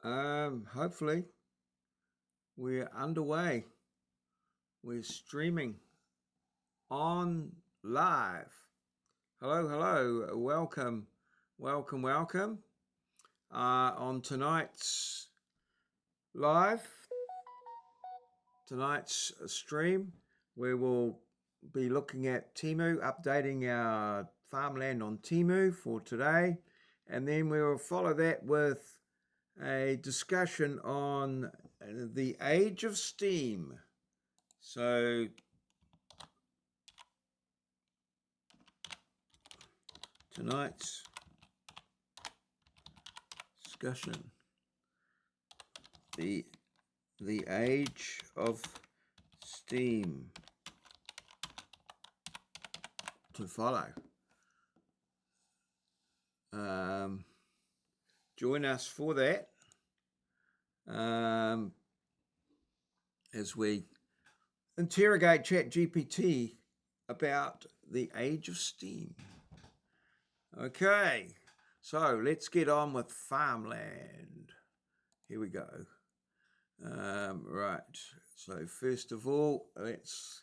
Hopefully we're underway. We're streaming on live. Hello, hello. Welcome. On live, tonight's stream, we will be looking at TEMU, updating our farmland on TEMU for today, and then we will follow that with a discussion on the age of steam. So tonight's discussion, the age of steam to follow. Join us for that as we interrogate ChatGPT about the age of steam. Okay, so let's get on with farmland. Here we go. Right, so first of all, let's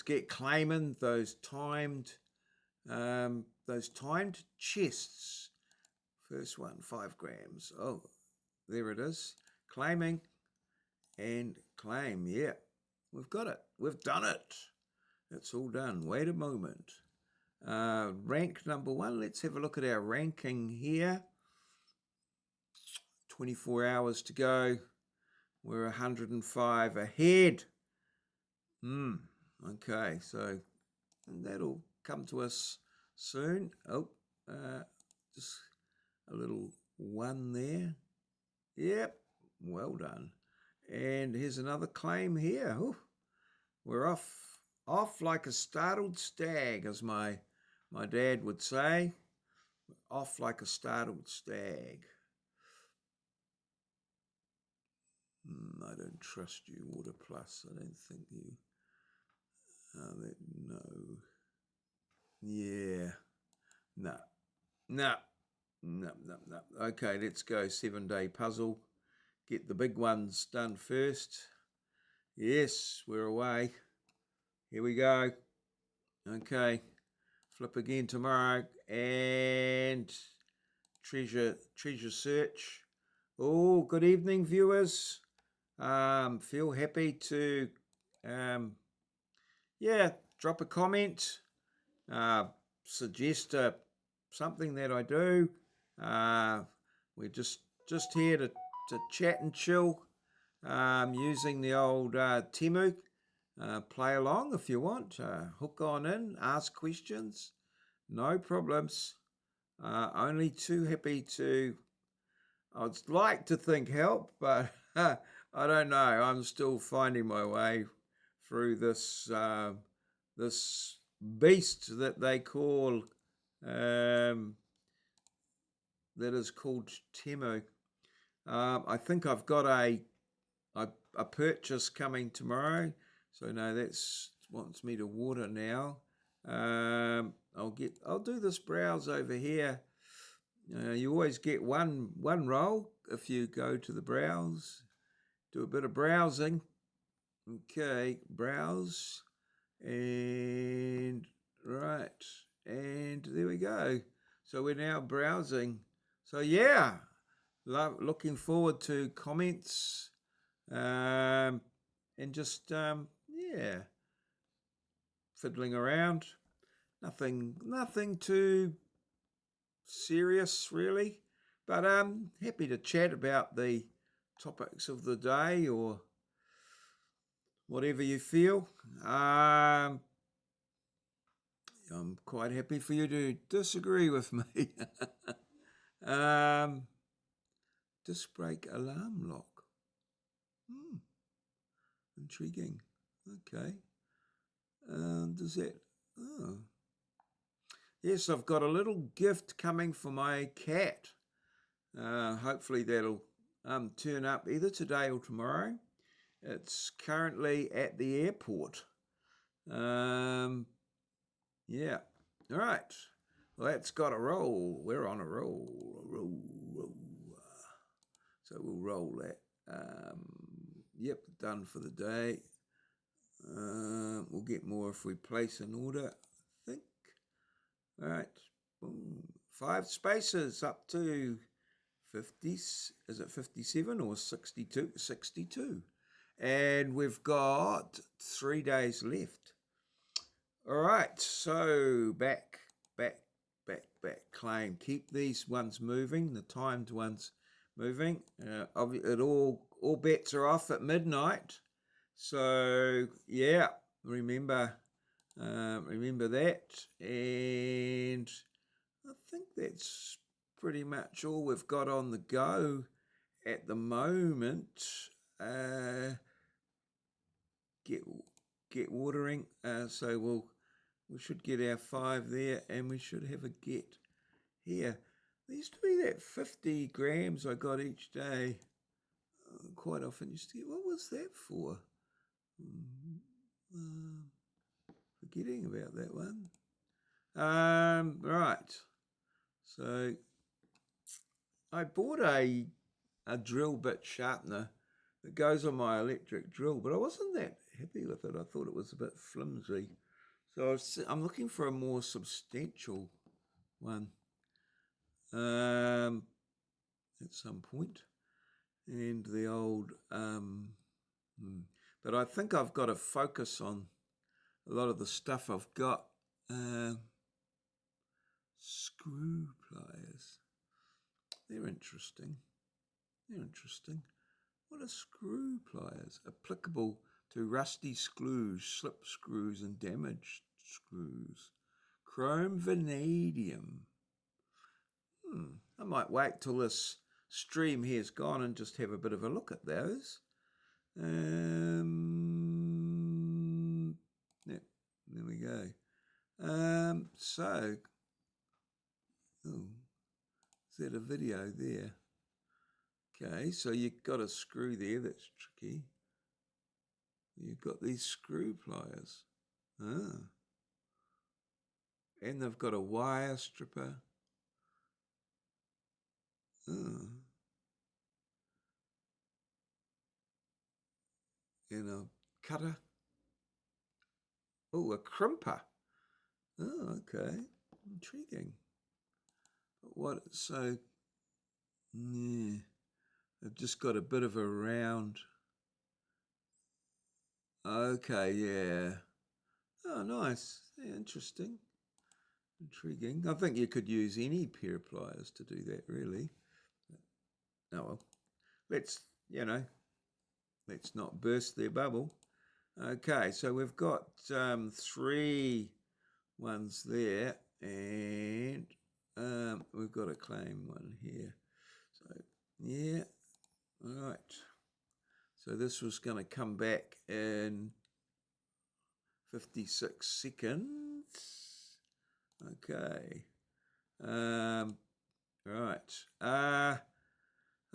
get claiming those timed chests. First one, 5 grams. Oh, there it is. Claiming and claim. Yeah, we've got it. We've done it. It's all done. Wait a moment. Rank number 1. Let's have a look at our ranking here. 24 hours to go. We're 105 ahead. Okay, so that'll come to us soon. Oh, just a little 1 there. Yep, well done. And here's another claim here. Ooh, we're off like a startled stag, as my dad would say. Off like a startled stag. I don't trust you, Water Plus. I don't think you. No. Yeah. No. Okay, let's go 7-day puzzle. Get the big ones done first. Yes, we're away. Here we go. Okay. Flip again tomorrow. And treasure search. Oh, good evening, viewers. Feel happy to drop a comment, suggest something that I do. We're just here to chat and chill, using the old TEMU. Play along if you want. Hook on in, ask questions, no problems. Only too happy to. I'd like to think help, but I don't know. I'm still finding my way through this this beast that they call that is called TEMU. I think I've got a purchase coming tomorrow. So no, that's wants me to water now. I'll do this browse over here. You always get one roll if you go to the browse. Do a bit of browsing. Okay, browse. And right. And there we go. So we're now browsing. So yeah, looking forward to comments. And just fiddling around. Nothing too serious really, but happy to chat about the topics of the day or whatever you feel. I'm quite happy for you to disagree with me. Disc brake alarm lock. Intriguing. Okay. Does that? Oh. Yes, I've got a little gift coming for my cat. Hopefully that'll turn up either today or tomorrow. It's currently at the airport. Yeah. All right. Well, that's got a roll. We're on a roll. So we'll roll that. Yep, done for the day. We'll get more if we place an order, I think. All right, boom. 5 spaces up to 50. Is it 57 or 62? 62. And we've got 3 days left. All right, so back. Claim. Keep these ones moving, the timed ones moving. It all bets are off at midnight. So yeah, remember that. And I think that's pretty much all we've got on the go at the moment. Get watering. So we should get our 5 there, and we should have a get here. There used to be that 50 grams I got each day. Quite often used to get. What was that for? Forgetting about that one. Right. So I bought a drill bit sharpener that goes on my electric drill, but I wasn't that happy with it. I thought it was a bit flimsy. So I'm looking for a more substantial one at some point. And the old, but I think I've got to focus on a lot of the stuff I've got. Screw pliers. They're interesting. What are screw pliers? Applicable to rusty screws, slip screws, and damaged screws. Chrome vanadium. I might wait till this stream here's gone and just have a bit of a look at those. Yeah, there we go. So, is that a video there? Okay, so you've got a screw there, that's tricky. You've got these screw pliers. And they've got a wire stripper. And a cutter. Oh, a crimper. Oh, okay. Intriguing. But what, so, yeah, I've just got a bit of a round. Okay, yeah. Oh, nice. Yeah, interesting. Intriguing. I think you could use any pair of pliers to do that, really. Oh, well. Let's not burst their bubble. Okay, so we've got 3 ones there, and we've got a claim one here. So, yeah, all right. So this was going to come back in 56 seconds. Okay. Right.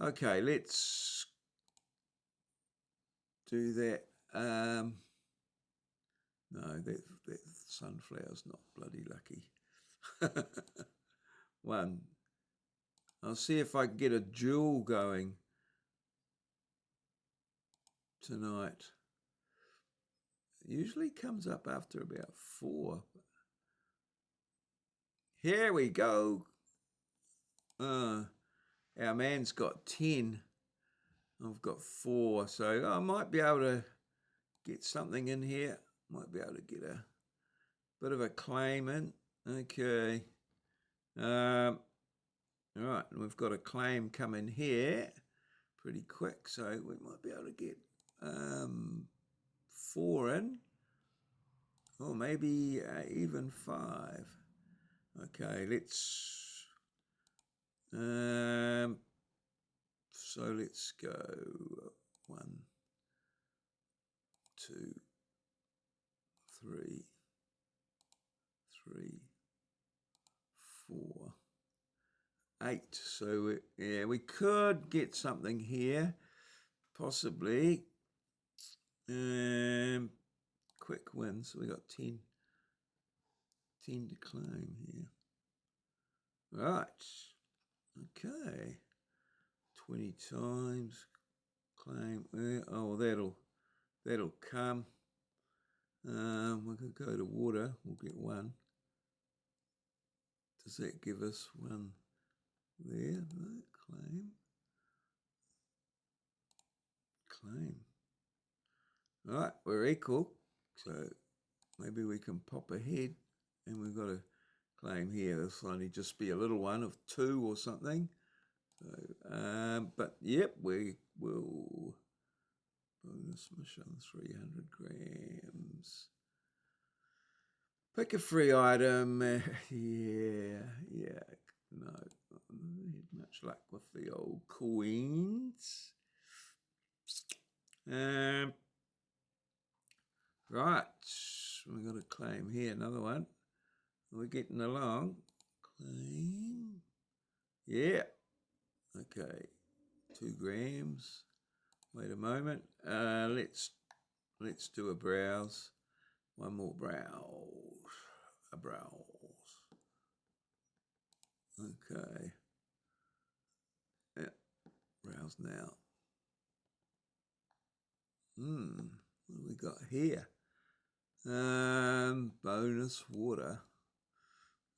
Okay, let's do that. No, that sunflower's not bloody lucky. 1. I'll see if I can get a jewel going tonight. It usually comes up after about 4. Here we go. Our man's got 10. I've got 4, so I might be able to get something in here. Might be able to get a bit of a claim in. Okay. All right, and we've got a claim coming here pretty quick, so we might be able to get 4 in, or maybe even 5. Okay, let's so let's go 1, 2, 3, 4, 8. So yeah, we could get something here, possibly. Quick win. So we got 10 to claim here. Right. Okay. 20 times. Claim. Oh, that'll come. We could go to water. We'll get one. Does that give us one there? No, claim. Claim. All right, we're equal. So maybe we can pop ahead, and we've got to claim here. This will only just be a little one of 2 or something. So, but yep, we will. Bonus mission 300 grams. Pick a free item. Yeah. No, much luck with the old coins. Right, we've got a claim here, another one. We're getting along. Claim. Yeah. Okay. 2 grams. Wait a moment. Let's do a browse. One more browse. A browse. Okay. Yeah. Browse now. What do we got here? Bonus water.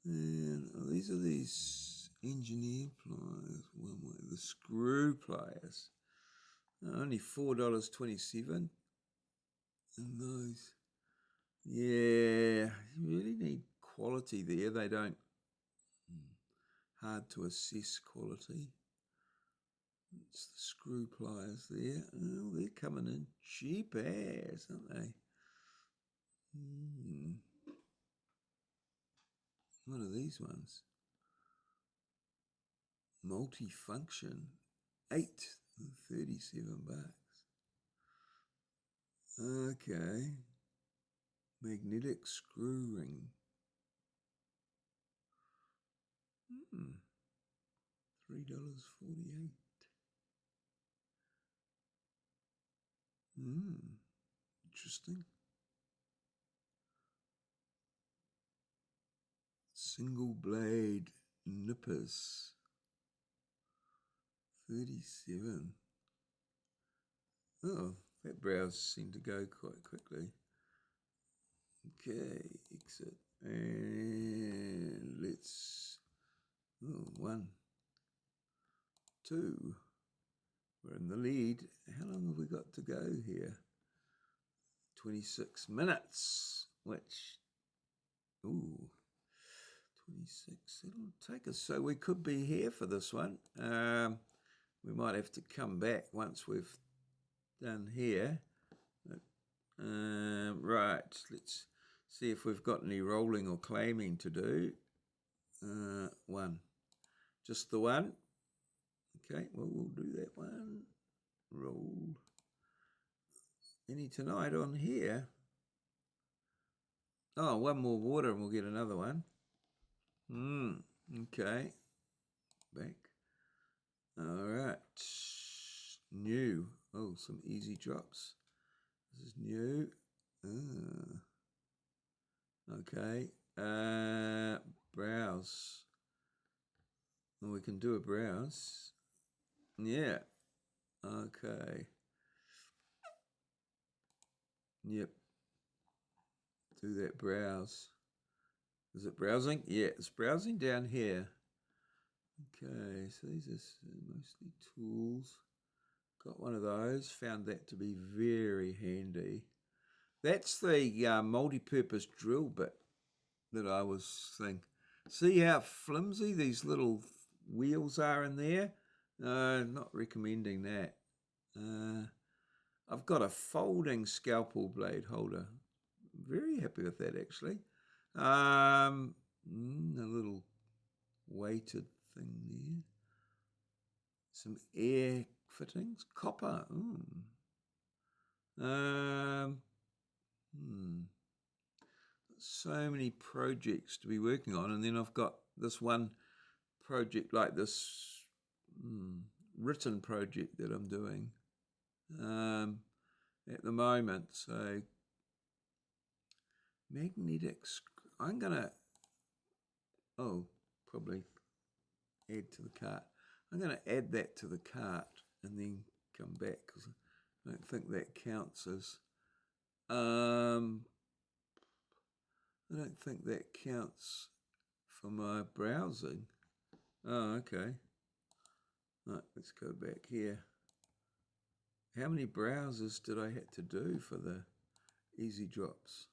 And these are these engineer pliers. One way, the screw pliers. Only $4.27. And those, yeah, you really need quality there. They don't, hard to assess quality. It's the screw pliers there. Oh, they're coming in cheap as, aren't they? What are these ones? Multifunction, $8.37. Okay. Magnetic screw ring. $3.48. Interesting. Single blade nippers. 37. Oh, that browse seemed to go quite quickly. Okay, exit. And let's, 1, 2. We're in the lead. How long have we got to go here? 26 minutes, which, 26, it'll take us, so we could be here for this one. We might have to come back once we've done here. Right, let's see if we've got any rolling or claiming to do. 1, just the one. Okay, well, we'll do that one. Roll. Any tonight on here? Oh, one more water and we'll get another one. Okay. Back. All right. New. Oh, some easy drops. This is new. Okay. Browse. Well, we can do a browse. Yeah. Okay. Yep. Do that browse. Is it browsing? Yeah, it's browsing down here. Okay, so these are mostly tools. Got one of those. Found that to be very handy. That's the multi-purpose drill bit that I was thinking. See how flimsy these little wheels are in there? Not recommending that. I've got a folding scalpel blade holder. Very happy with that, actually. A little weighted thing there. Some air fittings. Copper. So many projects to be working on, and then I've got this one project like this written project that I'm doing at the moment. So magnetic, I'm gonna probably add to the cart. I'm going to add that to the cart and then come back because I don't think that counts as, I don't think that counts for my browsing. Oh, okay. Right, let's go back here. How many browsers did I have to do for the easy drops?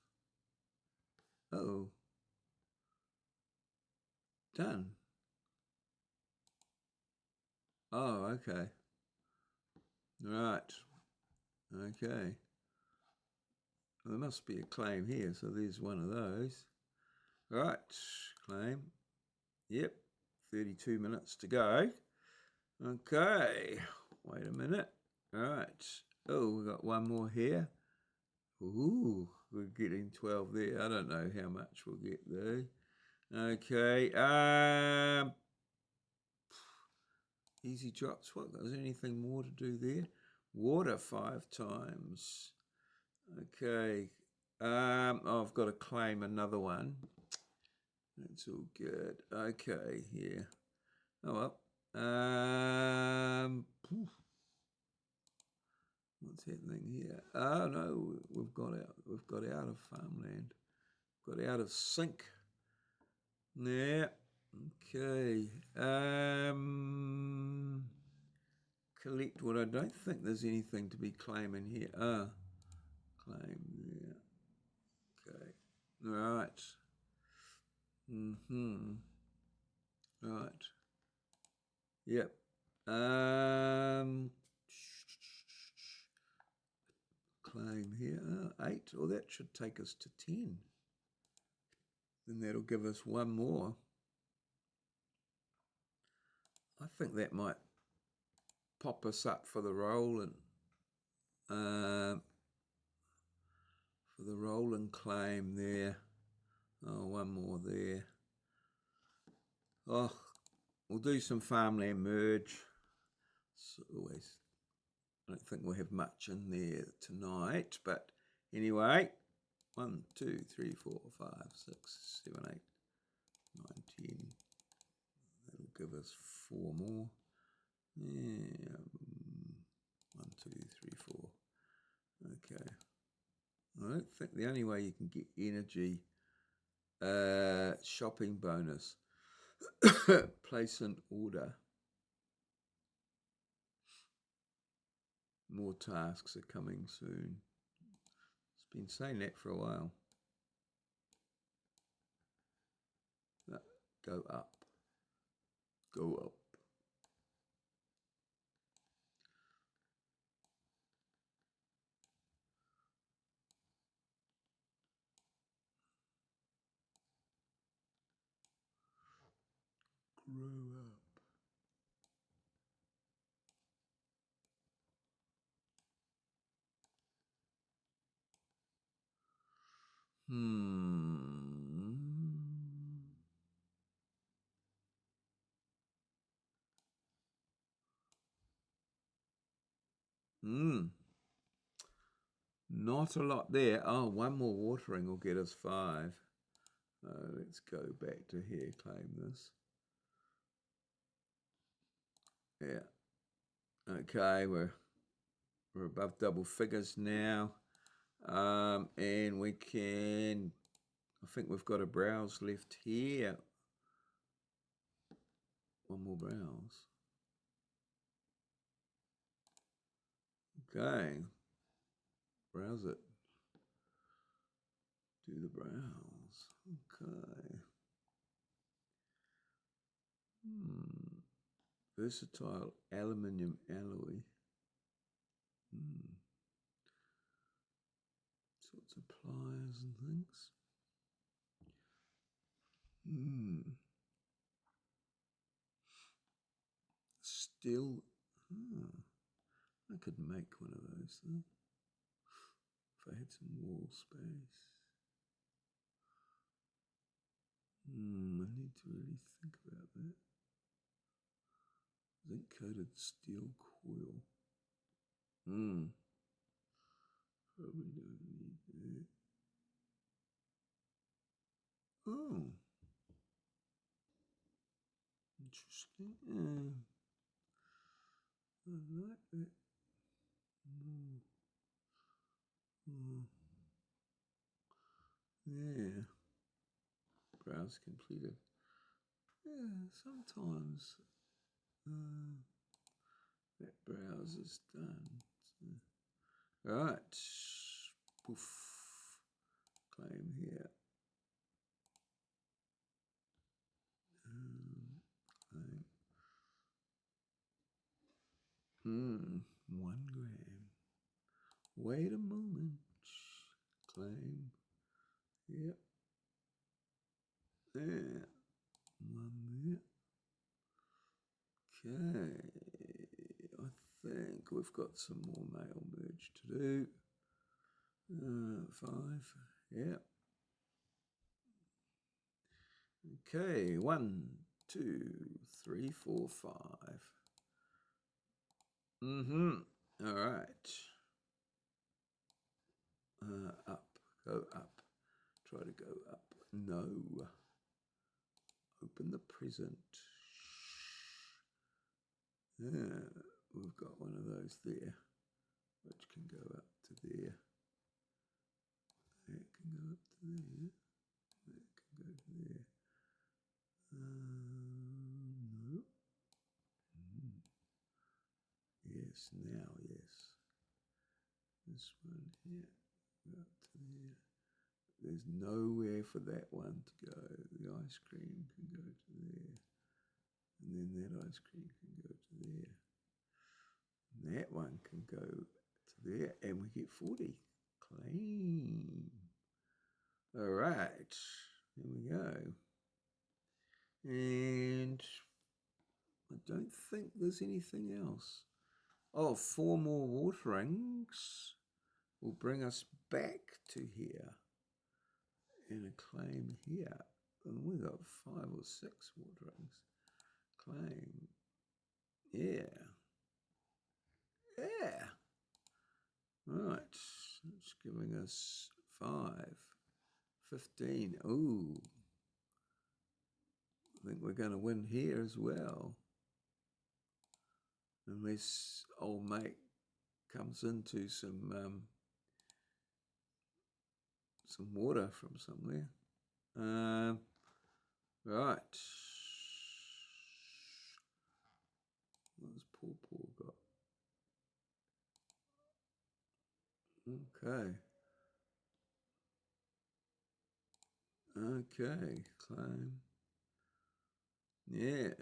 Uh-oh. Done. Oh, okay. Right. Okay. Well, there must be a claim here, so there's one of those. Right, claim. Yep, 32 minutes to go. Okay, wait a minute. All right. Oh, we've got one more here. Ooh, we're getting 12 there. I don't know how much we'll get there. Okay. Easy drops. What? Is there anything more to do there? Water 5 times. Okay. Oh, I've got to claim another one. That's all good. Okay, here. Oh well. What's happening here? Oh no, we've got out of farmland. Got out of sync. Yeah. Okay. Collect what I don't think there's anything to be claiming here. Claim, yeah. Okay. Right. Right. Yep. Claim here. 8. Well, that should take us to 10. Then that'll give us one more. I think that might pop us up for the roll and claim there. Oh, one more there. Oh, we'll do some farmland merge. It's always, I don't think we'll have much in there tonight, but anyway, 1, 2, 3, 4, 5, 6, 7, 8, 9, 10. That'll give us 4 more. Yeah, 1, 2, 3, 4. Okay. I don't think the only way you can get energy shopping bonus. Place an order. More tasks are coming soon. It's been saying that for a while. Go up. Go up. Grow up. Not a lot there. Oh, one more watering will get us 5. Let's go back to here, claim this. Yeah. Okay, we're above double figures now. And we can, I think we've got a browse left here. One more browse. Okay. Browse it. Do the browse. Okay. Versatile aluminium alloy. Sorts of pliers and things. Steel. I could make one of those though. If I had some wall space. I need to really think about that. Zinc coated steel coil. Probably don't need that. Oh. Interesting. I like that. Yeah. Browse completed. Yeah, sometimes that browse is done. So, right. Poof. Claim here. Claim. 1 gram. Wait a moment. Claim. Yep. There. 1 there. Okay. I think we've got some more mail merge to do. 5. Yep. Okay. 1, 2, 3, 4, 5. All right. Up. Go up. Try to go up. No. Open the present. Yeah, we've got one of those there, which can go up to there. That can go up to there. That can go to there. No. Yes, now, yes. This one here, go up to there. There's nowhere for that one to go. The ice cream can go to there. And then that ice cream can go to there. And that one can go to there. And we get 40. Claim. All right. There we go. And I don't think there's anything else. Oh, 4 more waterings will bring us back to here. And a claim here. And we've got 5 or 6 waterings. Claim. Yeah. Yeah. Right. It's giving us 5. 15. Ooh. I think we're going to win here as well. Unless old mate comes into some water from somewhere. Right. What's Paw got? Okay. Okay. Claim. Yeah.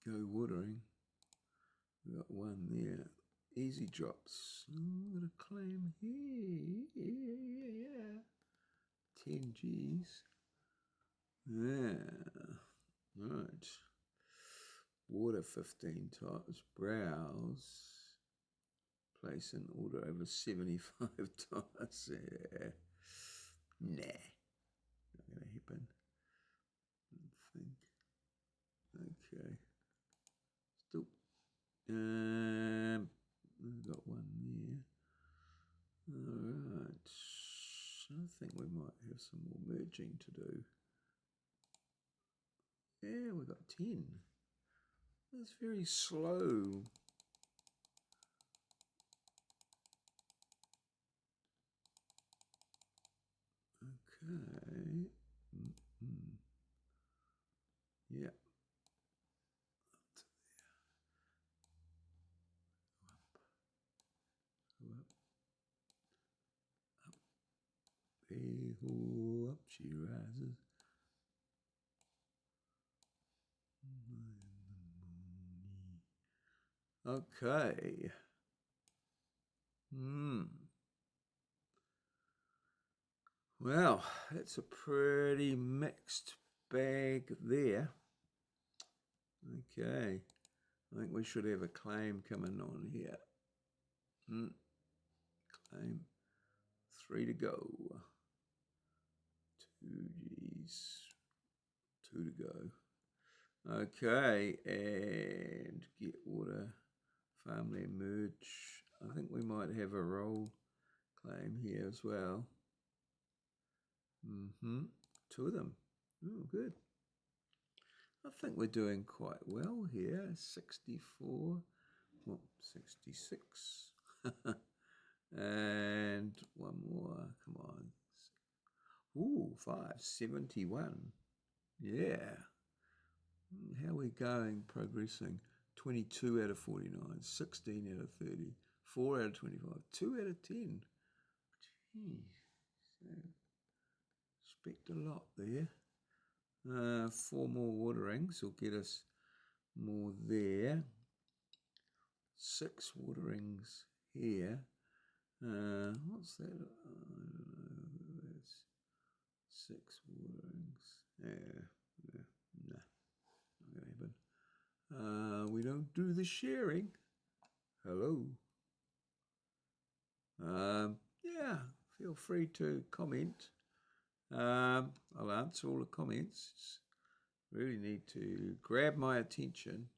Go watering. We got 1 there. Easy drops. I'm going to claim here. Yeah. 10 G's. Yeah. Right. Water 15 times. Browse. Place an order over 75 times. Yeah. Nah. Not going to happen. I think. Okay. Still. We've got 1 there. Alright. I think we might have some more merging to do. Yeah, we've got 10. That's very slow. Okay. Yeah. Up she rises. Okay. Well, it's a pretty mixed bag there. Okay. I think we should have a claim coming on here. Claim. 3 to go. 2 G's. 2 to go. Okay, and get water, farmland merge. I think we might have a roll claim here as well. 2 of them. Oh, good. I think we're doing quite well here. 64, well, 66. And one more, come on. Ooh, 571. Yeah. How are we going, progressing? 22 out of 49, 16 out of 30, 4 out of 25, 2 out of 10. Jeez. Expect a lot there. 4 more waterings will get us more there. 6 waterings here. What's that? I don't know. That's 6 waterings. Yeah, nah, not gonna happen. We don't do the sharing. Hello. Yeah, feel free to comment. I'll answer all the comments. Really need to grab my attention,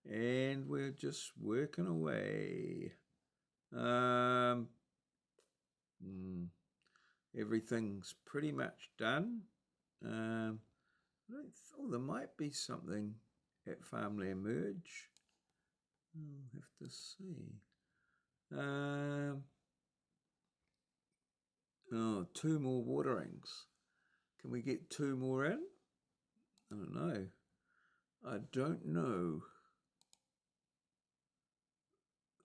and we're just working away. Everything's pretty much done. There might be something at Farmland Merge. I'll have to see. 2 more waterings. Can we get 2 more in? I don't know. I don't know.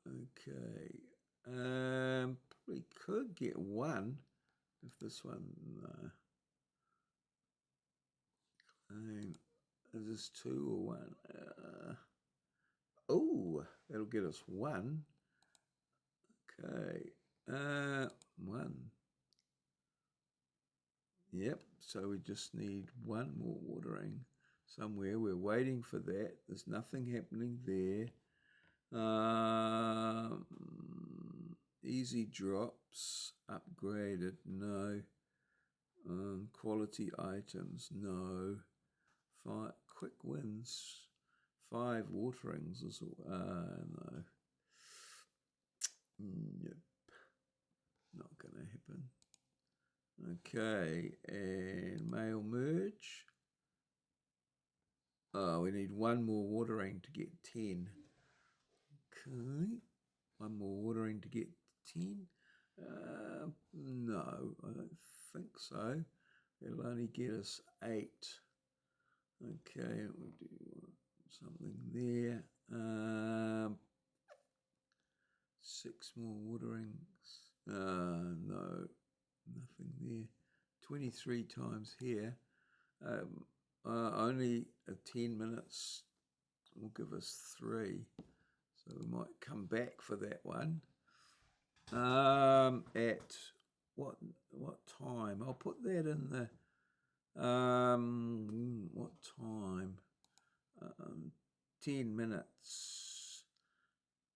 Okay. Probably could get 1 if this one. Is this 2 or 1? Oh, that'll get us 1. Okay. 1. Yep. So we just need 1 more watering somewhere. We're waiting for that. There's nothing happening there. Easy drops upgraded, no. Quality items, no. 5 quick wins, 5 waterings as well. No. Yep, not gonna happen. Okay, and mail merge. Oh, we need 1 more watering to get 10. Okay, 1 more watering to get 10. No, I don't think so. It'll only get us 8. Okay, we'll do something there. 6 more waterings. No, nothing there. 23 times here. Only 10 minutes will give us 3. So we might come back for that one. At what time? I'll put that in the what time? 10 minutes.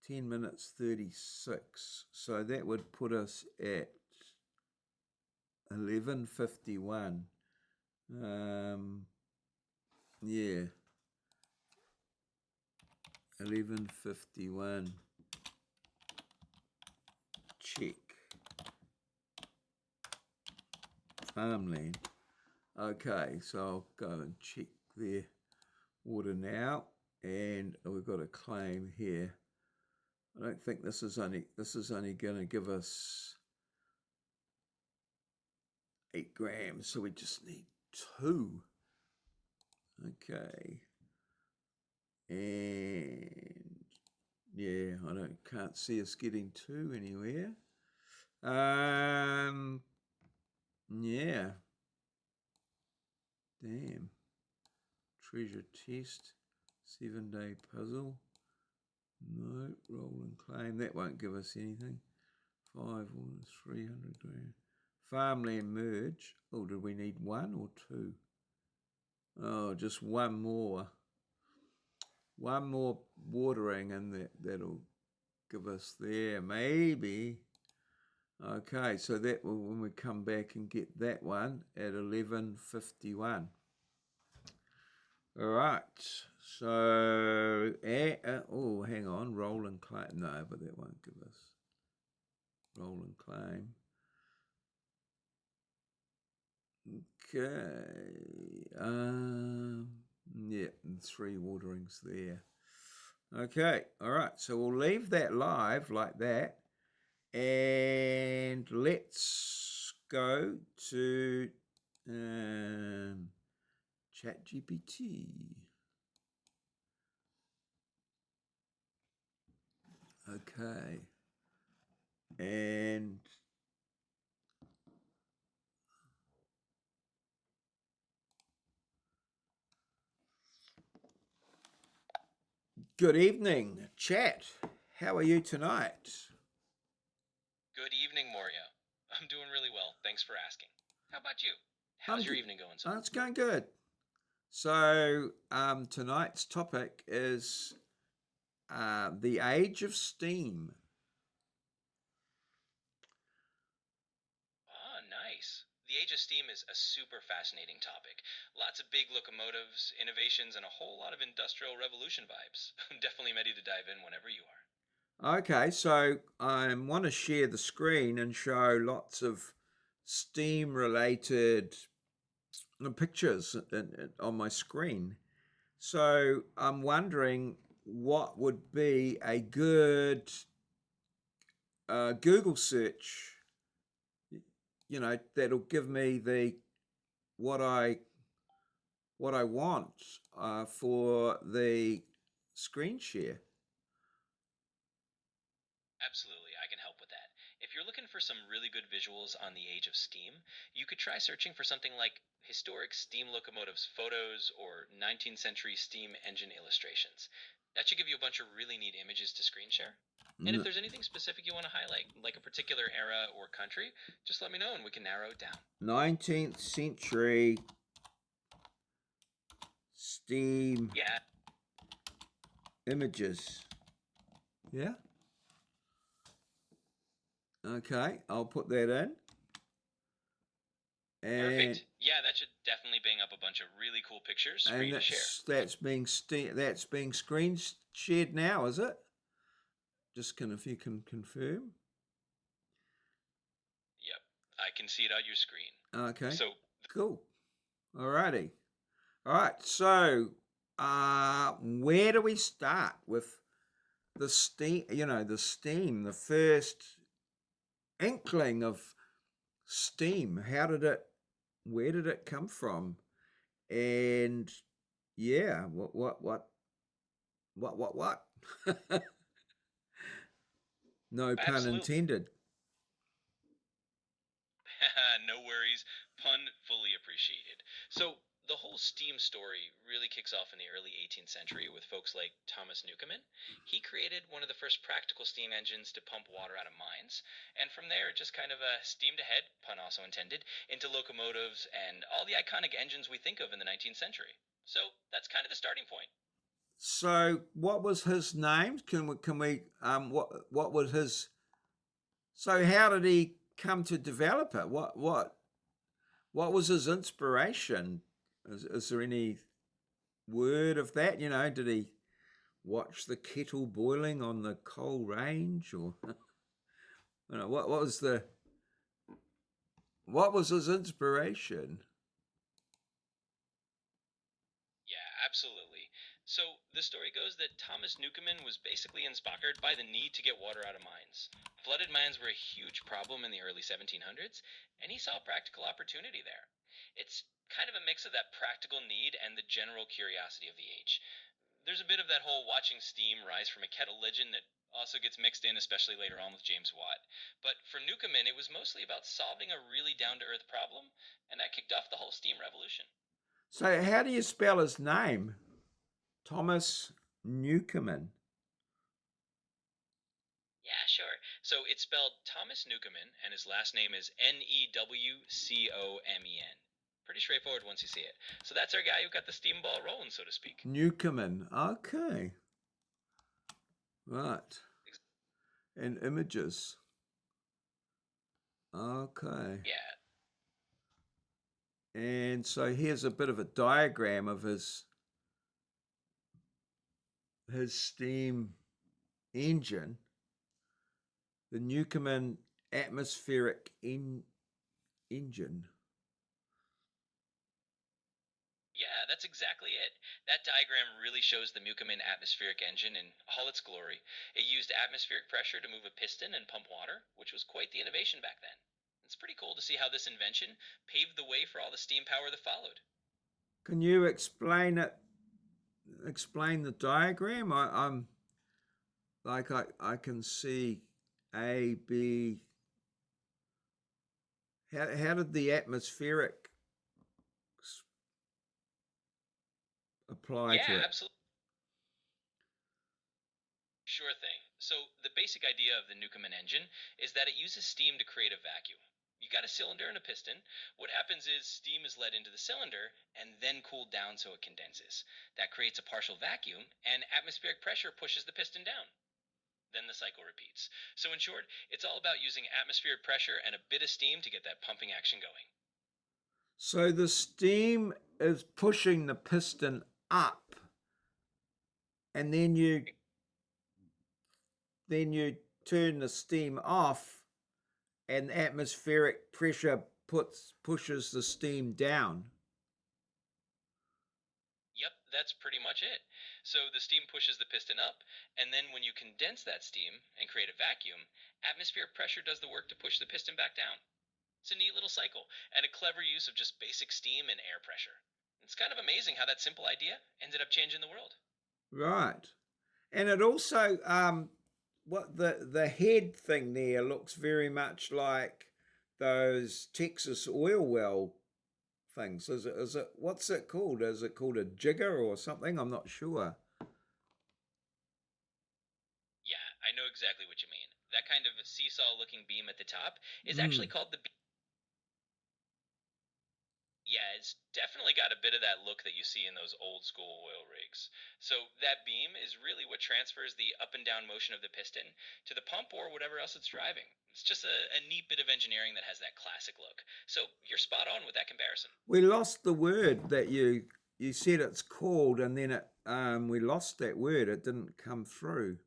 10 minutes 36. So that would put us at 11:51. Yeah. 11:51. Check. Farmland. Okay, so I'll go and check their water now, and we've got a claim here. I don't think this is only going to give us 8 grams, so we just need 2. Okay, and yeah, can't see us getting 2 anywhere. Yeah. Damn. Treasure test. 7-day puzzle. No. Roll and claim. That won't give us anything. 5 or 300 grand. Farmland merge. Oh, did we need 1 or 2? Oh, just 1 more. 1 more watering, and that'll give us there. Maybe. Okay, so that will, when we come back and get that one at 11:51. All right, so, oh, hang on, roll and claim. No, but that won't give us roll and claim. Okay, Yeah, and 3 waterings there. Okay, all right. So we'll leave that live like that. And let's go to ChatGPT. Okay. And good evening, chat. How are you tonight? Good evening, Maurieo. I'm doing really well. Thanks for asking. How about you? How's your evening going so far? It's going good. So tonight's topic is the age of steam. Ah, nice. The age of steam is a super fascinating topic. Lots of big locomotives, innovations, and a whole lot of industrial revolution vibes. I'm definitely ready to dive in whenever you are. Okay, so I want to share the screen and show lots of steam related pictures on my screen. So I'm wondering what would be a good Google search, that'll give me the what I what I want for the screen share. Absolutely, I can help with that. If you're looking for some really good visuals on the age of steam, you could try searching for something like historic steam locomotives photos or 19th century steam engine illustrations. That should give you a bunch of really neat images to screen share. And if there's anything specific you want to highlight, like a particular era or country, just let me know and we can narrow it down. 19th century steam Yeah, images. Yeah. Okay, I'll put that in. And perfect. Yeah, that should definitely bring up a bunch of really cool pictures for you to share. that's being screen shared now, is it? Just if you can confirm. Yep, I can see it on your screen. Okay. So Cool. Alrighty. All right. So, where do we start with the steam? The steam, the first inkling of steam. Where did it come from? And yeah, what? No pun absolutely. intended. No worries. Pun fully appreciated. So, the whole steam story really kicks off in the early 18th century with folks like Thomas Newcomen. He created one of the first practical steam engines to pump water out of mines, and from there it just kind of steamed ahead, pun also intended, into locomotives and all the iconic engines we think of in the 19th century. So, that's kind of the starting point. So, what was his name? Can we what was his? So, how did he come to develop it? What was his inspiration? Is there any word of that? Did he watch the kettle boiling on the coal range, or what was his inspiration? Yeah, absolutely. So the story goes that Thomas Newcomen was basically inspired by the need to get water out of mines. Flooded mines were a huge problem in the early 1700s, and he saw a practical opportunity there. It's kind of a mix of that practical need and the general curiosity of the age. There's a bit of that whole watching steam rise from a kettle legend that also gets mixed in, especially later on with James Watt. But for Newcomen, it was mostly about solving a really down to earth problem, and that kicked off the whole steam revolution. So, how do you spell his name? Thomas Newcomen. Yeah, sure. So it's spelled Thomas Newcomen, and his last name is Newcomen. Pretty straightforward once you see it. So that's our guy who got the steam ball rolling, so to speak. Newcomen. Okay. Right. And images. Okay. Yeah, And so here's a bit of a diagram of his steam engine, the Newcomen atmospheric engine. yeah, that's exactly it. That diagram really shows the Newcomen atmospheric engine in all its glory. It used atmospheric pressure to move a piston and pump water, which was quite the innovation back then. It's pretty cool to see how this invention paved the way for all the steam power that followed. Can you explain it? Explain the diagram. I'm like I can see A, B. How did the atmospheric apply to Yeah, it? absolutely. Sure thing. So, the basic idea of the Newcomen engine is that it uses steam to create a vacuum. You got a cylinder and a piston. What happens is steam is let into the cylinder and then cooled down so it condenses. That creates a partial vacuum, and atmospheric pressure pushes the piston down. Then the cycle repeats. So, in short, it's all about using atmospheric pressure and a bit of steam to get that pumping action going. So the steam is pushing the piston up, and then you turn the steam off, and atmospheric pressure pushes the steam down. Yep, that's pretty much it. So the steam pushes the piston up, and then when you condense that steam and create a vacuum, atmospheric pressure does the work to push the piston back down. It's a neat little cycle, and a clever use of just basic steam and air pressure. It's kind of amazing how that simple idea ended up changing the world. Right. And it also what the head thing there looks very much like those Texas oil well things. Is it what's it called? Is it called a jigger or something? I'm not sure. Yeah, I know exactly what you mean. That kind of seesaw looking beam at the top is actually Mm. called the beam. Yeah, it's definitely got a bit of that look that you see in those old school oil rigs. So that beam is really what transfers the up and down motion of the piston to the pump or whatever else it's driving. It's just a neat bit of engineering that has that classic look. So you're spot on with that comparison. We lost the word that you said it's called, and then it we lost that word. It didn't come through.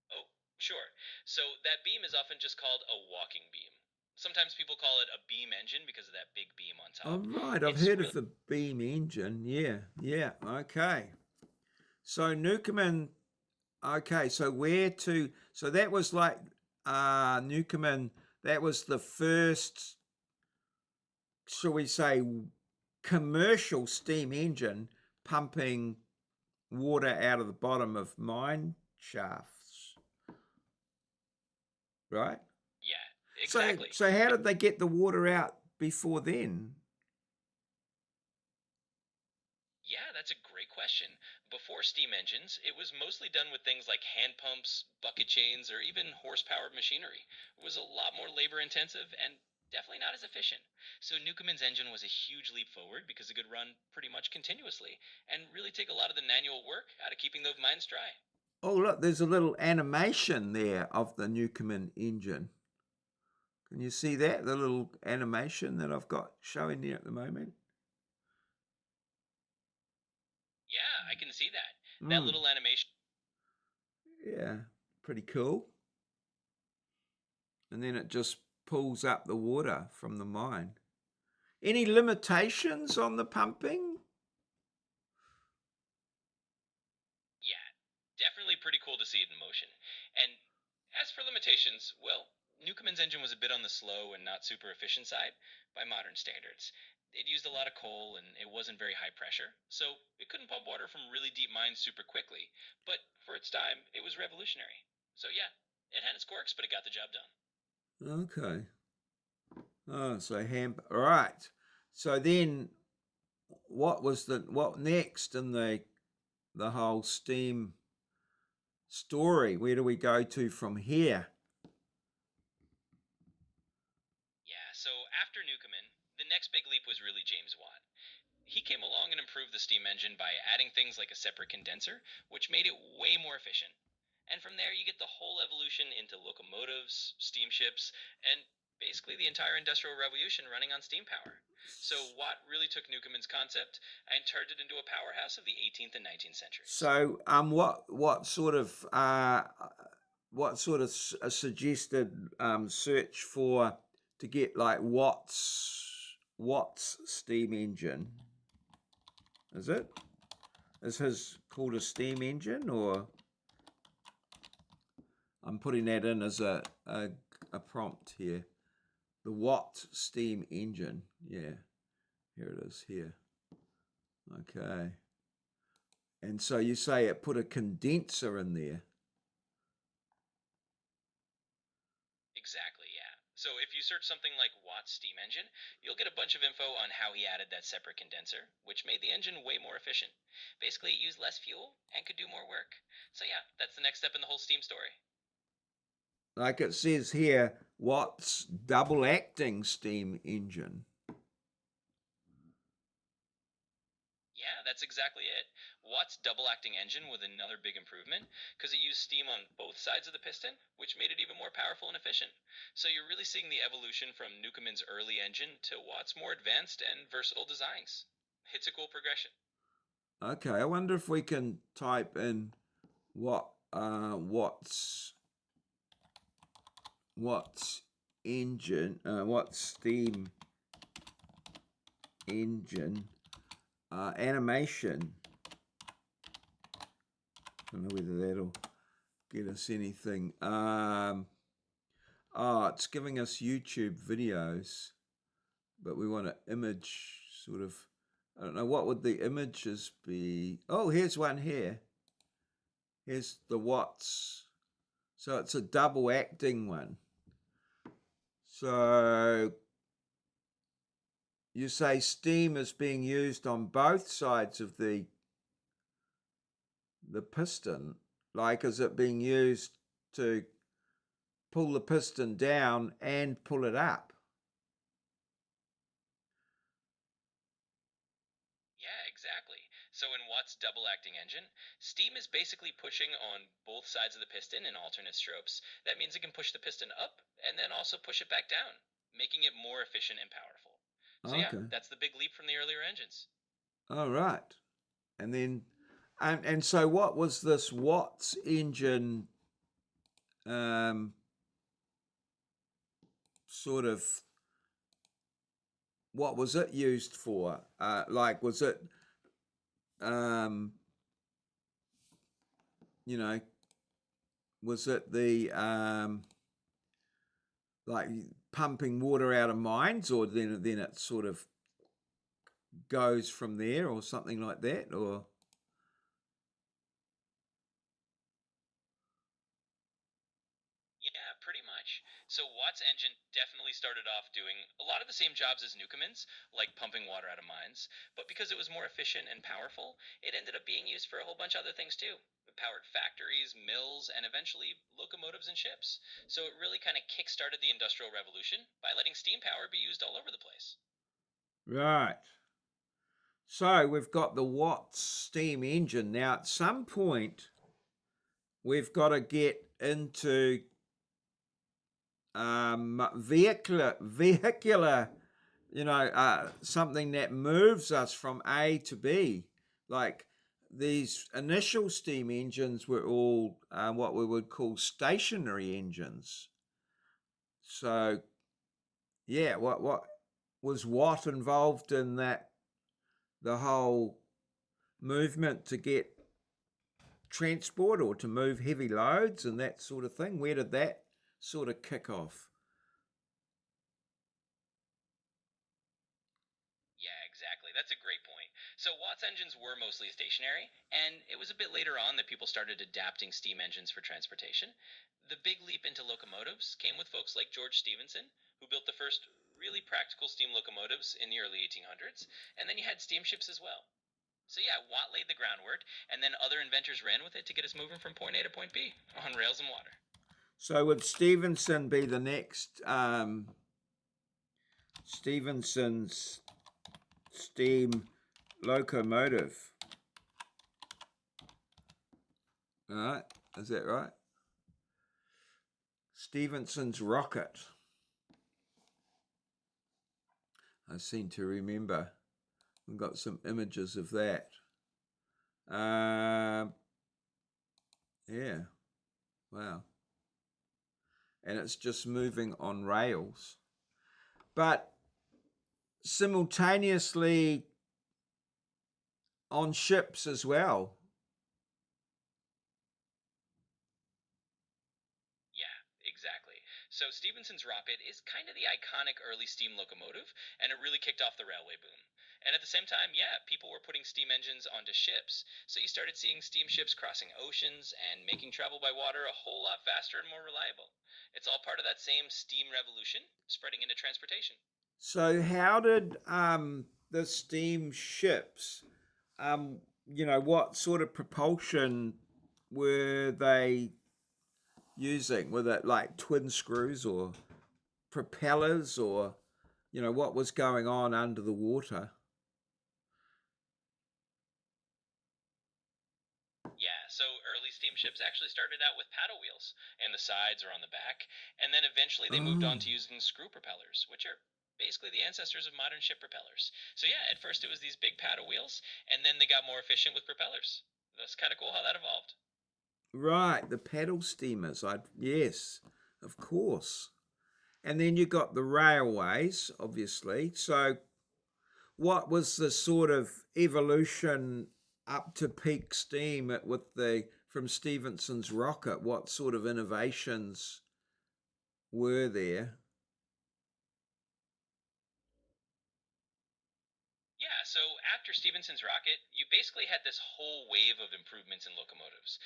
Oh, sure. So that beam is often just called a walking beam. Sometimes people call it a beam engine because of that big beam on Oh, top. right. I've It's heard of really the beam engine. Yeah, yeah. Okay. So Newcomen. Okay. So where to? So that was like Newcomen. That was the first, shall we say, commercial steam engine pumping water out of the bottom of mine shafts, right? yeah, So, exactly. so how did they get the water out before then? Yeah, that's a great question. Before steam engines, it was mostly done with things like hand pumps, bucket chains, or even horse-powered machinery. It was a lot more labor-intensive and definitely not as efficient. So Newcomen's engine was a huge leap forward because it could run pretty much continuously and really take a lot of the manual work out of keeping those mines dry. Oh, look, there's a little animation there of the Newcomen engine. Can you see that? The little animation that I've got showing there at the moment? Yeah, I can see that. That Mm, little animation. yeah, pretty cool. And then it just pulls up the water from the mine. Any limitations on the pumping? Yeah, definitely pretty cool to see it in motion. And as for limitations, well, Newcomen's engine was a bit on the slow and not super efficient side by modern standards. It used a lot of coal and it wasn't very high pressure, so it couldn't pump water from really deep mines super quickly. But for its time, it was revolutionary. So yeah, it had its quirks, but it got the job done. Okay. Oh, so all right. So then what next in the whole steam story? Where do we go to from here? Yeah, so after Newcomen, the next big leap was really James Watt. He came along and improved the steam engine by adding things like a separate condenser, which made it way more efficient. And from there, you get the whole evolution into locomotives, steamships, and basically the entire Industrial Revolution running on steam power. So Watt really took Newcomen's concept and turned it into a powerhouse of the 18th and 19th centuries. So what sort of suggested search for to get like Watt's steam engine? Is it? Is his called a steam engine, or I'm putting that in as a prompt here. The Watt steam engine. Yeah, here it is here. Okay. And so you say it put a condenser in there. Exactly, yeah. So if you search something like Watt's steam engine, you'll get a bunch of info on how he added that separate condenser, which made the engine way more efficient. Basically, it used less fuel and could do more work. So yeah, that's the next step in the whole steam story. Like it says here, Watt's double acting steam engine. Yeah, that's exactly it. Watt's double-acting engine was another big improvement because it used steam on both sides of the piston, which made it even more powerful and efficient. So you're really seeing the evolution from Newcomen's early engine to Watt's more advanced and versatile designs. It's a cool progression. Okay, I wonder if we can type in Watt's engine, Watt's steam engine animation. I don't know whether that'll get us anything. It's giving us YouTube videos, but we want an image sort of. I don't know, what would the images be? Oh, here's one here. Here's the Watts. So it's a double acting one. So you say steam is being used on both sides of the piston. Like, is it being used to pull the piston down and pull it up? Yeah, exactly. So in Watt's double-acting engine, steam is basically pushing on both sides of the piston in alternate strokes. That means it can push the piston up and then also push it back down, making it more efficient and powerful. So yeah, Okay. that's the big leap from the earlier engines. All right. And then, and so what was this Watts engine sort of, what was it used for? Like, was it, um, you know, was it the, like pumping water out of mines, or then it sort of goes from there or something like that, or? Yeah, pretty much. So Watt's engine definitely started off doing a lot of the same jobs as Newcomen's, like pumping water out of mines, but because it was more efficient and powerful, it ended up being used for a whole bunch of other things too. It powered factories, mills, and eventually locomotives and ships. So it really kind of kick-started the Industrial Revolution by letting steam power be used all over the place. Right. So we've got the Watts steam engine. Now, at some point, we've got to get into vehicular, something that moves us from A to B. Like, these initial steam engines were all what we would call stationary engines. So, yeah, what was Watt involved in that? The whole movement to get transport or to move heavy loads and that sort of thing. Where did that sort of kick off? Yeah, exactly. That's a great point. So Watt's engines were mostly stationary, and it was a bit later on that people started adapting steam engines for transportation. The big leap into locomotives came with folks like George Stephenson, who built the first really practical steam locomotives in the early 1800s, and then you had steamships as well. So yeah, Watt laid the groundwork, and then other inventors ran with it to get us moving from point A to point B on rails and water. So would Stevenson be the next Stephenson's steam locomotive? All right, is that right? Stephenson's rocket. I seem to remember. We've got some images of that. Yeah, wow. And it's just moving on rails. But simultaneously, on ships as well. Yeah, exactly. So Stephenson's rocket is kind of the iconic early steam locomotive, and it really kicked off the railway boom. And at the same time, yeah, people were putting steam engines onto ships. So you started seeing steamships crossing oceans and making travel by water a whole lot faster and more reliable. It's all part of that same steam revolution spreading into transportation. So how did the steam ships, what sort of propulsion were they using? Were that like twin screws or propellers, or what was going on under the water? Yeah, so early steamships actually started out with paddle wheels in the sides or on the back, and then eventually they moved on Oh, to using screw propellers, which are basically the ancestors of modern ship propellers. So yeah, at first it was these big paddle wheels, and then they got more efficient with propellers. That's kind of cool how that evolved. right, the paddle steamers. I Yes, of course. And then you got the railways, obviously. So what was the sort of evolution up to peak steam with the from Stephenson's rocket? What sort of innovations were there? Yeah, so after Stephenson's rocket, you basically had this whole wave of improvements in locomotives.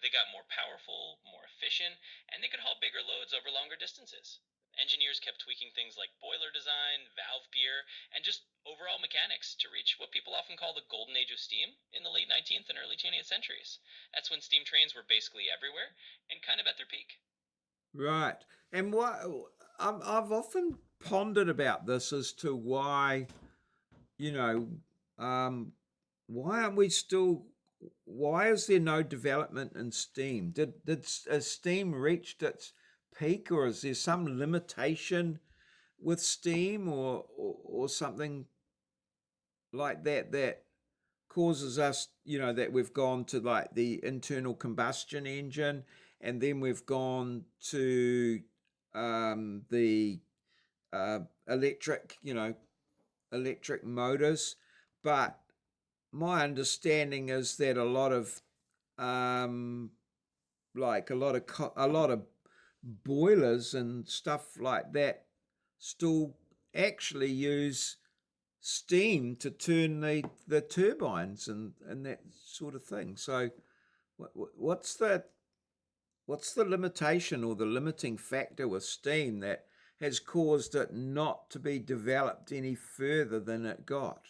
They got more powerful, more efficient, and they could haul bigger loads over longer distances. Engineers kept tweaking things like boiler design, valve gear, and just overall mechanics to reach what people often call the golden age of steam in the late 19th and early 20th centuries. That's when steam trains were basically everywhere and kind of at their peak. Right. And what I've often pondered about this as to why, you know, um, why aren't we still? Why is there no development in steam? Has steam reached its peak, or is there some limitation with steam, or something like that causes us, that we've gone to like the internal combustion engine, and then we've gone to the electric, electric motors. But my understanding is that a lot of um, like a lot of boilers and stuff like that still actually use steam to turn the turbines and that sort of thing. So what's the limitation or the limiting factor with steam that has caused it not to be developed any further than it got?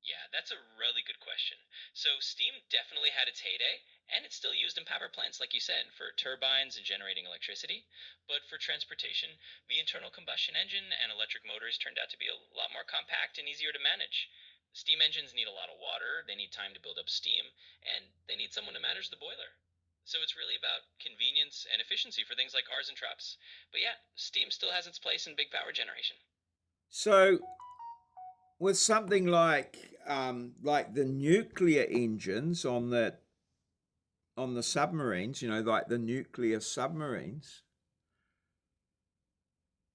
Yeah, that's a really good question. So, steam definitely had its heyday, and it's still used in power plants, like you said, for turbines and generating electricity. But for transportation, the internal combustion engine and electric motors turned out to be a lot more compact and easier to manage. Steam engines need a lot of water, they need time to build up steam, and they need someone to manage the boiler. So, it's really about convenience and efficiency for things like cars and trucks. But yeah, steam still has its place in big power generation. So with something like the nuclear engines on the submarines, like the nuclear submarines,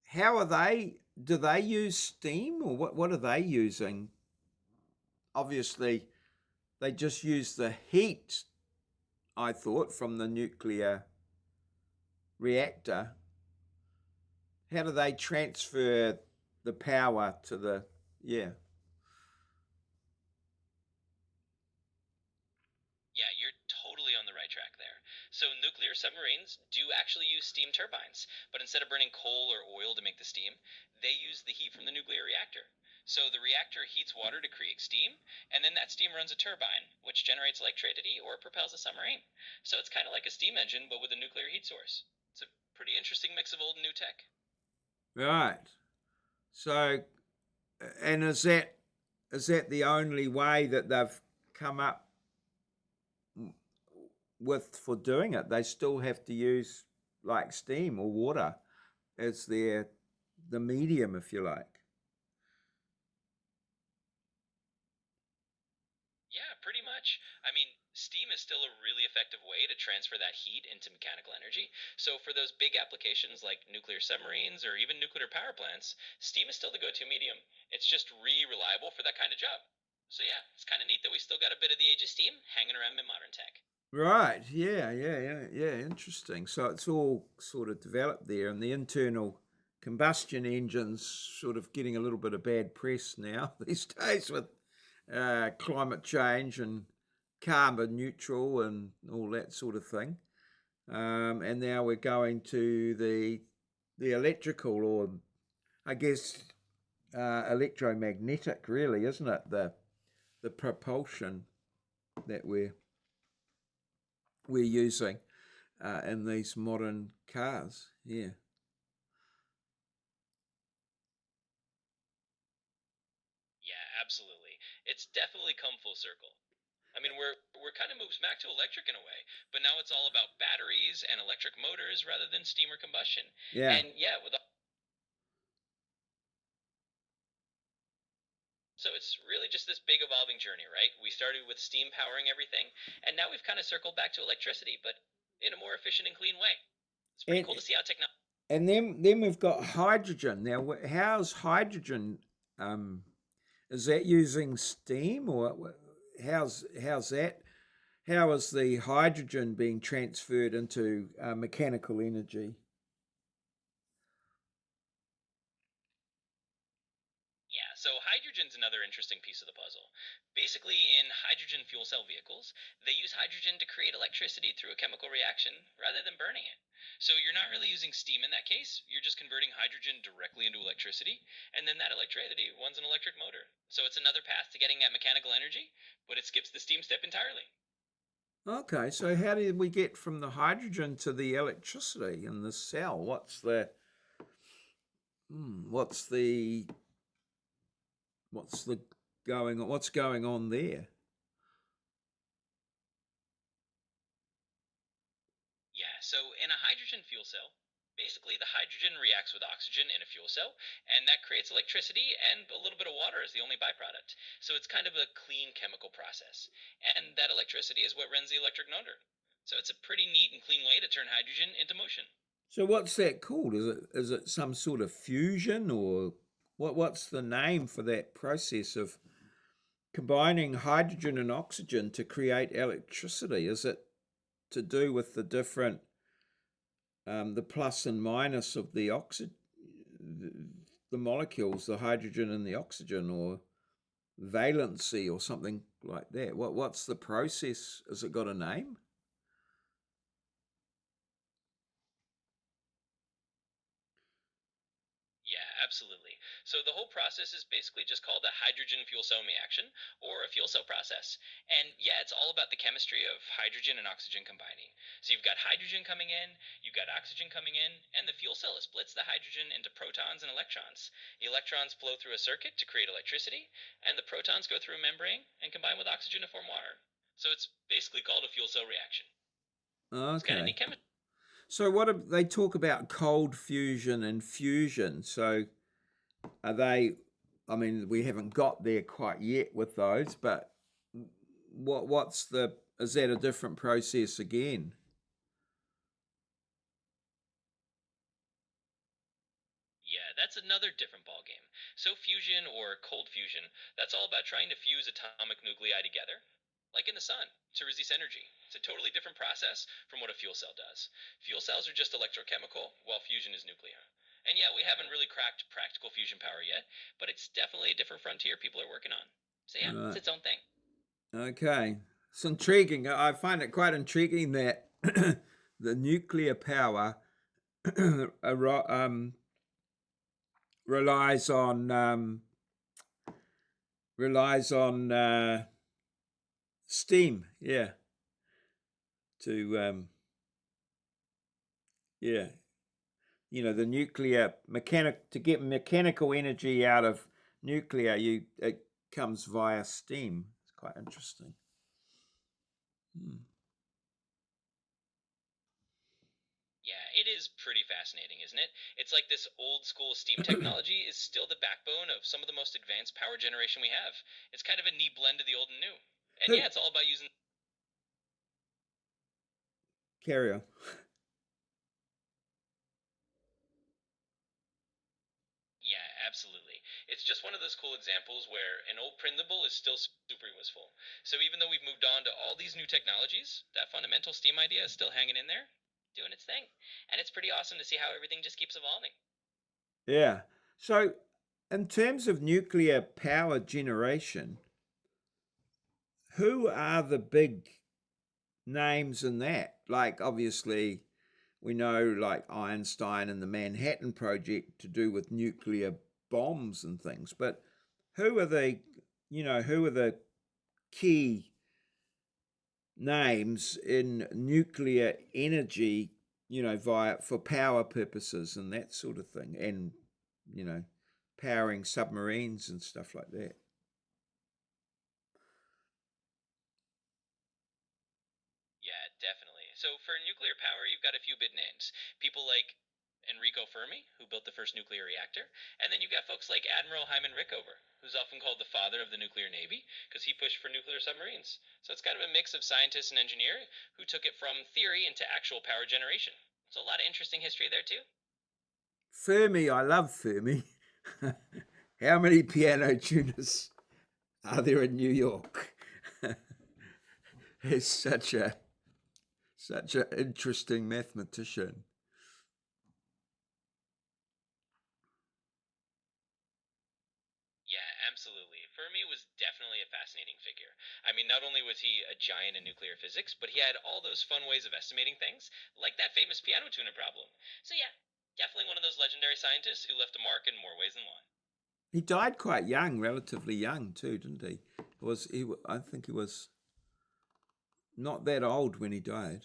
how are they? Do they use steam, or what are they using? Obviously, they just use the heat, I thought, from the nuclear reactor. How do they transfer the power to the, yeah? Yeah, you're totally on the right track there. So, nuclear submarines do actually use steam turbines, but instead of burning coal or oil to make the steam, they use the heat from the nuclear reactor. So, the reactor heats water to create steam, and then that steam runs a turbine, which generates electricity or propels a submarine. So, it's kind of like a steam engine, but with a nuclear heat source. It's a pretty interesting mix of old and new tech. Right. So, and is that the only way that they've come up with for doing it? They still have to use like steam or water as the medium, if you like. Yeah, pretty much. I mean, steam is still a really effective way to transfer that heat into mechanical energy. So, for those big applications like nuclear submarines or even nuclear power plants, steam is still the go to medium. It's just really reliable for that kind of job. So, yeah, it's kind of neat that we still got a bit of the age of steam hanging around in modern tech. Right. Yeah. Interesting. So it's all sort of developed there, and the internal combustion engines sort of getting a little bit of bad press now these days with climate change and carbon neutral and all that sort of thing. And now we're going to the electrical, or I guess electromagnetic, really, isn't it? The propulsion that we're using in these modern cars. Yeah. Yeah, absolutely. It's definitely come full circle. I mean, we're kind of moved back to electric in a way, but now it's all about batteries and electric motors rather than steam or combustion. Yeah. And yeah, with so it's really just this big evolving journey, right? We started with steam powering everything, and now we've kind of circled back to electricity, but in a more efficient and clean way. It's pretty And cool to see how technology. then we've got hydrogen. Now, how's hydrogen? Um, is that using steam, or how's that? How is the hydrogen being transferred into mechanical energy? Yeah, so hydrogen's another interesting piece of the puzzle. Basically, in hydrogen fuel cell vehicles, they use hydrogen to create electricity through a chemical reaction rather than burning it. So you're not really using steam in that case, you're just converting hydrogen directly into electricity, and then that electricity runs an electric motor. So it's another path to getting at mechanical energy, but it skips the steam step entirely. Okay, so how did we get from the hydrogen to the electricity in the cell? What's the what's going on there? Yeah, so in a hydrogen fuel cell, basically the hydrogen reacts with oxygen in a fuel cell, and that creates electricity, and a little bit of water is the only byproduct. So it's kind of a clean chemical process. And that electricity is what runs the electric motor. So it's a pretty neat and clean way to turn hydrogen into motion. So what's that called? Is it some sort of fusion, or what's the name for that process of combining hydrogen and oxygen to create electricity? Is it to do with the different the plus and minus of the molecules, the hydrogen and the oxygen, or valency or something like that? What's the process? Has it got a name? Yeah, absolutely. So the whole process is basically just called a hydrogen fuel cell reaction or a fuel cell process. And yeah, it's all about the chemistry of hydrogen and oxygen combining. So you've got hydrogen coming in, you've got oxygen coming in, and the fuel cell splits the hydrogen into protons and electrons. The electrons flow through a circuit to create electricity, and the protons go through a membrane and combine with oxygen to form water. So it's basically called a fuel cell reaction. It's kind of Okay. neat chemistry. So what they talk about cold fusion and fusion. So are they? I mean, we haven't got there quite yet with those, but what's the? Is that a different process again? Yeah, that's another different ballgame. So fusion or cold fusion, that's all about trying to fuse atomic nuclei together, like in the sun, to release energy. It's a totally different process from what a fuel cell does. Fuel cells are just electrochemical, while fusion is nuclear. And yeah, we haven't really cracked practical fusion power yet, but it's definitely a different frontier people are working on. So yeah, it's Right. its own thing. Okay. It's intriguing. I find it quite intriguing that the nuclear power um, relies on steam. Yeah. To yeah, the nuclear mechanic to get mechanical energy out of nuclear, it comes via steam. It's quite interesting. Hmm. Yeah, it is pretty fascinating, isn't it? It's like this old school steam technology is still the backbone of some of the most advanced power generation we have. It's kind of a neat blend of the old and new. And Who? yeah, it's all about using. Carry on. Yeah, absolutely. It's just one of those cool examples where an old printable is still super useful. So even though we've moved on to all these new technologies, that fundamental steam idea is still hanging in there, doing its thing. And it's pretty awesome to see how everything just keeps evolving. Yeah. So, in terms of nuclear power generation, who are the big names in that? Like, obviously, we know like Einstein and the Manhattan Project to do with nuclear bombs and things, but who are the, who are the key names in nuclear energy, via for power purposes and that sort of thing, and you know, powering submarines and stuff like that. Yeah, definitely. So for nuclear power, you've got a few big names. People like Enrico Fermi, who built the first nuclear reactor, and then you've got folks like Admiral Hyman Rickover, who's often called the father of the nuclear navy because he pushed for nuclear submarines. So it's kind of a mix of scientists and engineers who took it from theory into actual power generation. So a lot of interesting history there too. Fermi, I love Fermi. How many piano tuners are there in New York? He's such an interesting mathematician. Yeah, absolutely. Fermi was definitely a fascinating figure. I mean, not only was he a giant in nuclear physics, but he had all those fun ways of estimating things, like that famous piano tuner problem. So, yeah, definitely one of those legendary scientists who left a mark in more ways than one. He died quite young, relatively young too, didn't he? Was he? I think he was not that old when he died.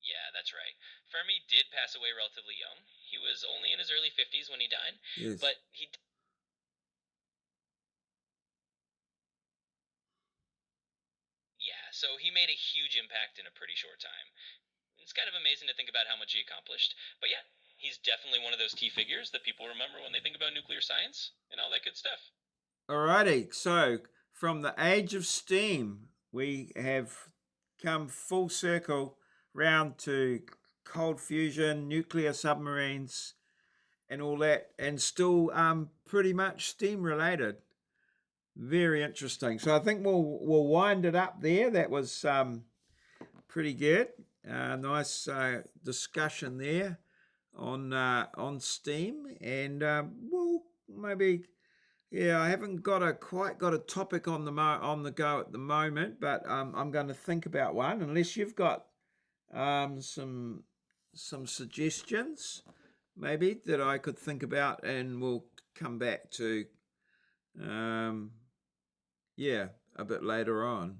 Yeah, that's right. Fermi did pass away relatively young. He was only in his early 50s when he died, Yes. but he. Yeah, so he made a huge impact in a pretty short time. It's kind of amazing to think about how much he accomplished. But yeah, he's definitely one of those key figures that people remember when they think about nuclear science and all that good stuff. Alrighty. So from the age of steam, we have come full circle round to cold fusion, nuclear submarines, and all that, and still pretty much steam related. Very interesting. So I think we'll wind it up there. That was pretty good. Nice discussion there on Steam, and we'll maybe, yeah. I haven't quite got a topic on the go at the moment, but I'm going to think about one. Unless you've got some suggestions, maybe that I could think about, and we'll come back to um, yeah, a bit later on.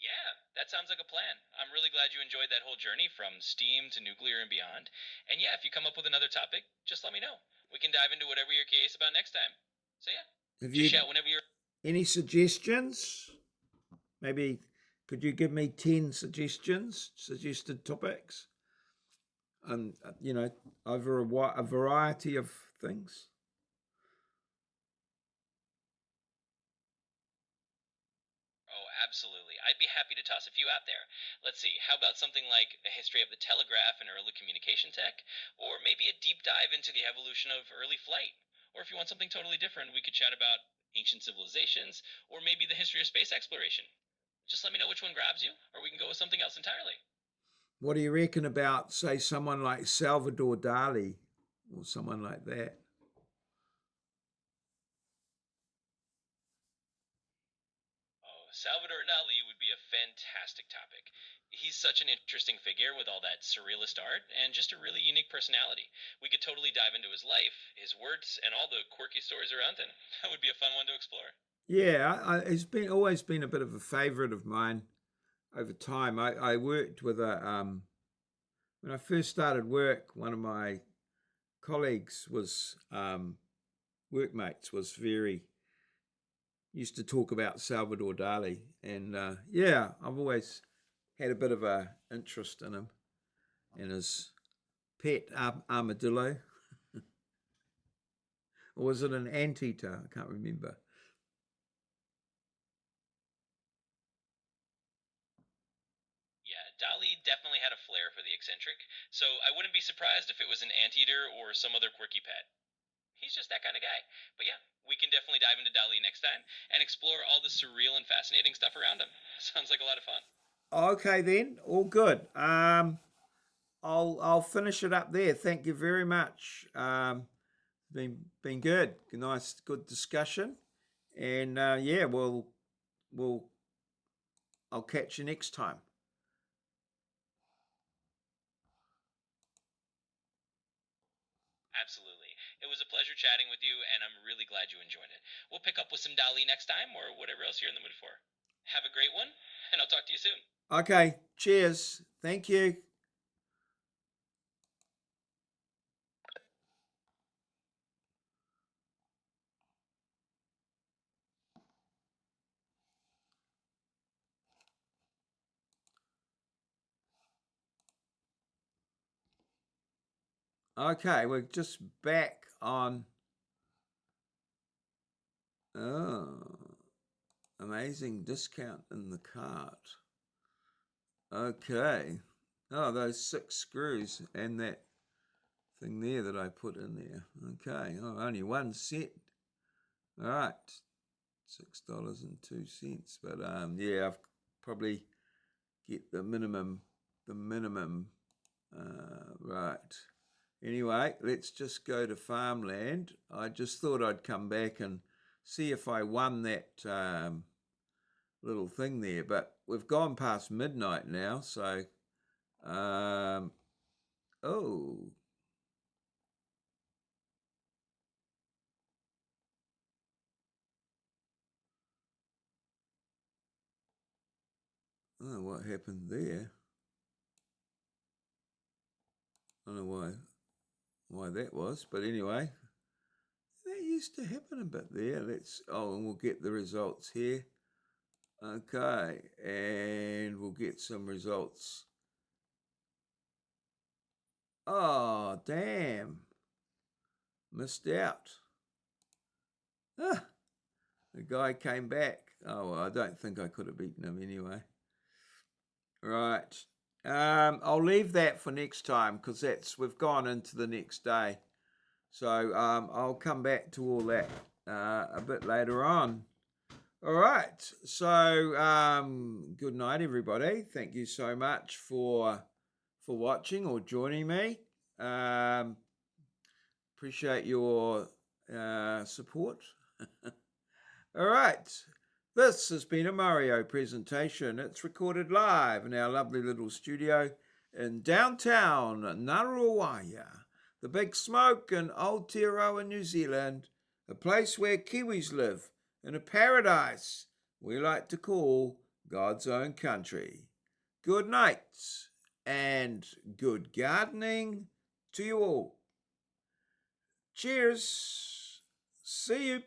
Yeah, that sounds like a plan. I'm really glad you enjoyed that whole journey from steam to nuclear and beyond. And yeah, if you come up with another topic, just let me know. We can dive into whatever you're curious about next time. So yeah, Have just you shout whenever you're. any suggestions? Maybe could you give me 10 suggested topics? And, over a variety of things. Oh, absolutely. I'd be happy to toss a few out there. Let's see, how about something like a history of the telegraph and early communication tech? Or maybe a deep dive into the evolution of early flight? Or if you want something totally different, we could chat about ancient civilizations, or maybe the history of space exploration. Just let me know which one grabs you, or we can go with something else entirely. What do you reckon about, say, someone like Salvador Dali or someone like that? Oh, Salvador Dali would be a fantastic topic. He's such an interesting figure with all that surrealist art and just a really unique personality. We could totally dive into his life, his works, and all the quirky stories around him. That would be a fun one to explore. Yeah, it's been always been a bit of a favourite of mine over time. I worked with when I first started work, one of my colleagues was workmates was very used to talk about Salvador Dali, and yeah, I've always had a bit of a interest in him and his pet armadillo. Or was it an anteater? I can't remember. Yeah, Dolly definitely had a flair for the eccentric, so I wouldn't be surprised if it was an anteater or some other quirky pet. He's just that kind of guy. But yeah, we can definitely dive into Dali next time and explore all the surreal and fascinating stuff around him. Sounds like a lot of fun. Okay then, all good. I'll finish it up there. Thank you very much. Been good. Nice, good discussion. And yeah, we'll I'll catch you next time. Absolutely. It was a pleasure chatting with you, and I'm really glad you enjoyed it. We'll pick up with some Dali next time or whatever else you're in the mood for. Have a great one, and I'll talk to you soon. Okay, cheers. Thank you. Okay, we're just back on. Oh, amazing discount in the cart. Okay. Oh, those 6 screws and that thing there that I put in there. Okay. Oh, only 1 cent. All right. $6.02. But yeah, I've probably get the minimum. Right. Anyway, let's just go to farmland. I just thought I'd come back and see if I won that little thing there, but we've gone past midnight now, so oh, I don't know what happened there. I don't know why that was, but anyway, that used to happen a bit there. And we'll get the results here. Okay, and we'll get some results. Oh, damn. Missed out. Ah, the guy came back. Oh, well, I don't think I could have beaten him anyway. Right. I'll leave that for next time because we've gone into the next day. So I'll come back to all that a bit later on. All right. So good night, everybody. Thank you so much for watching or joining me. Appreciate your support. All right. This has been a Maurieo presentation. It's recorded live in our lovely little studio in downtown Naruawaya, the Big Smoke in Aotearoa, New Zealand, a place where Kiwis live in a paradise we like to call God's own country. Good night and good gardening to you all. Cheers. See you.